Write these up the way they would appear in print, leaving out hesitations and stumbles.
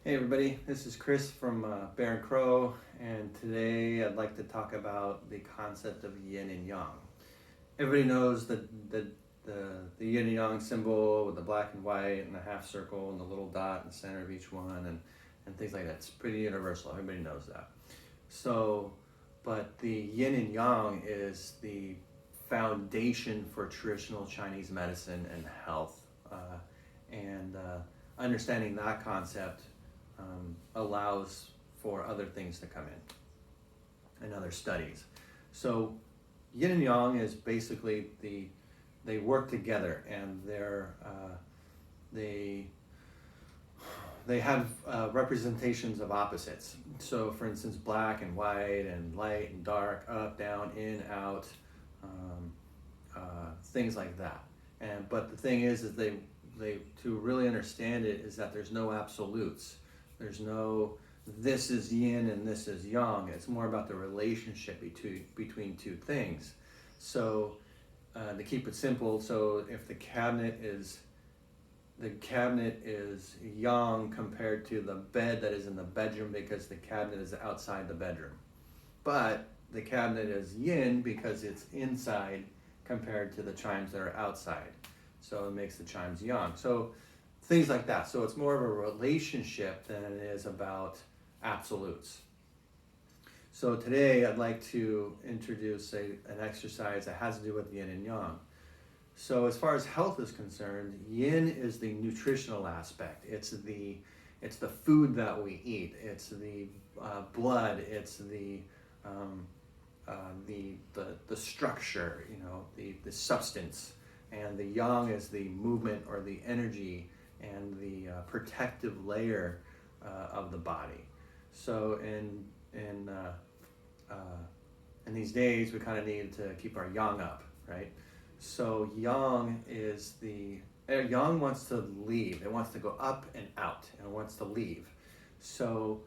Hey everybody, this is Chris from Bear and Crow, and today I'd like to talk about the concept of yin and yang. Everybody knows the yin and yang symbol with the black and white and the half circle and the little dot in the center of each one and things like that. It's pretty universal, everybody knows that. So, but the yin and yang is the foundation for traditional Chinese medicine and health. And understanding that concept allows for other things to come in and other studies. So yin and yang is basically they work together, and they have representations of opposites. So for instance, black and white and light and dark, up, down, in, out, things like that. But the thing is they to really understand it is that there's no absolutes. There's no this is yin and this is yang. It's more about the relationship between two things. So to keep it simple, so if the cabinet is yang compared to the bed that is in the bedroom, because the cabinet is outside the bedroom. But the cabinet is yin because it's inside compared to the chimes that are outside. So it makes the chimes yang. So things like that. So it's more of a relationship than it is about absolutes. So today I'd like to introduce an exercise that has to do with yin and yang. So as far as health is concerned, yin is the nutritional aspect. It's the food that we eat. It's the blood. It's the structure. The substance. And the yang is the movement or the energy and the protective layer of the body. So in these days, we kind of need to keep our yang up, right? So yang wants to leave. It wants to go up and out, and it wants to leave. So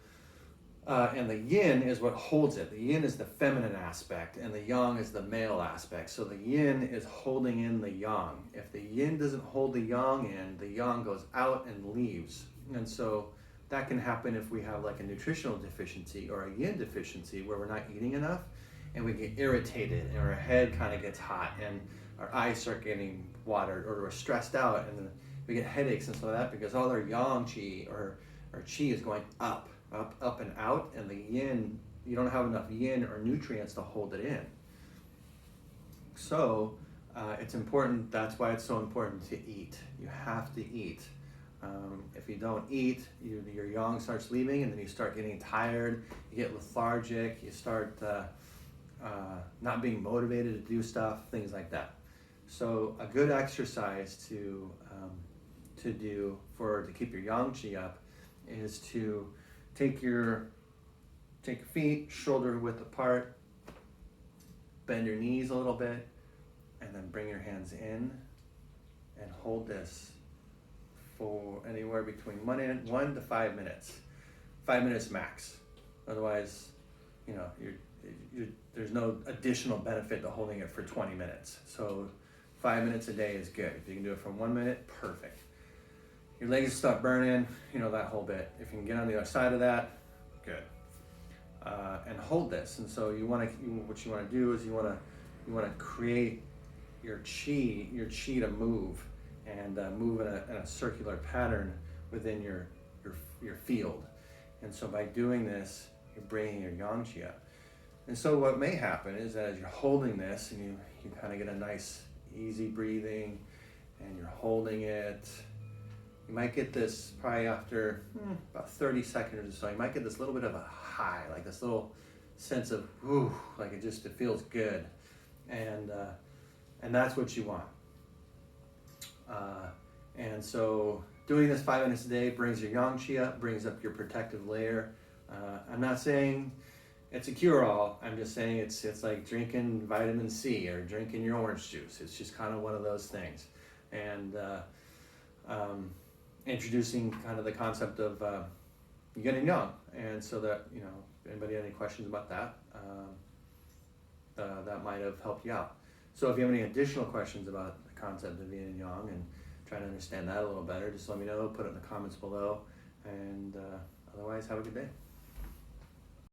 and the yin is what holds it. The yin is the feminine aspect, and the yang is the male aspect. So the yin is holding in the yang. If the yin doesn't hold the yang in, the yang goes out and leaves. And so that can happen if we have like a nutritional deficiency or a yin deficiency where we're not eating enough, and we get irritated, and our head kind of gets hot, and our eyes start getting watered, or we're stressed out, and then we get headaches and stuff like that because all our yang qi or our qi is going up and out, and the yin, you don't have enough yin or nutrients to hold it in. So it's important, that's why it's so important to eat. You have to eat. If you don't eat, your yang starts leaving, and then you start getting tired, you get lethargic, you start not being motivated to do stuff, things like that. So a good exercise to do to keep your yang qi up is to take your feet shoulder width apart, bend your knees a little bit, and then bring your hands in and hold this for anywhere between 1 to 5 minutes. 5 minutes max. Otherwise, there's no additional benefit to holding it for 20 minutes. So 5 minutes a day is good. If you can do it for 1 minute, perfect. Your legs stop burning, that whole bit. If you can get on the other side of that, good. And hold this. And so what you want to do is you want to create your chi to move, and move in a circular pattern within your field. And so by doing this, you're bringing your yang qi up. And so what may happen is that as you're holding this, and you kind of get a nice easy breathing, and you're holding it, you might get this probably after about 30 seconds or so, you might get this little bit of a high, like this little sense of, whew, like it feels good. And that's what you want. And so doing this 5 minutes a day brings your yang qi up, brings up your protective layer. I'm not saying it's a cure-all. I'm just saying it's like drinking vitamin C or drinking your orange juice. It's just kind of one of those things. And introducing kind of the concept of yin and yang. And so that, anybody have any questions about that, that might have helped you out. So if you have any additional questions about the concept of yin and yang and trying to understand that a little better, just let me know, put it in the comments below. And otherwise, have a good day.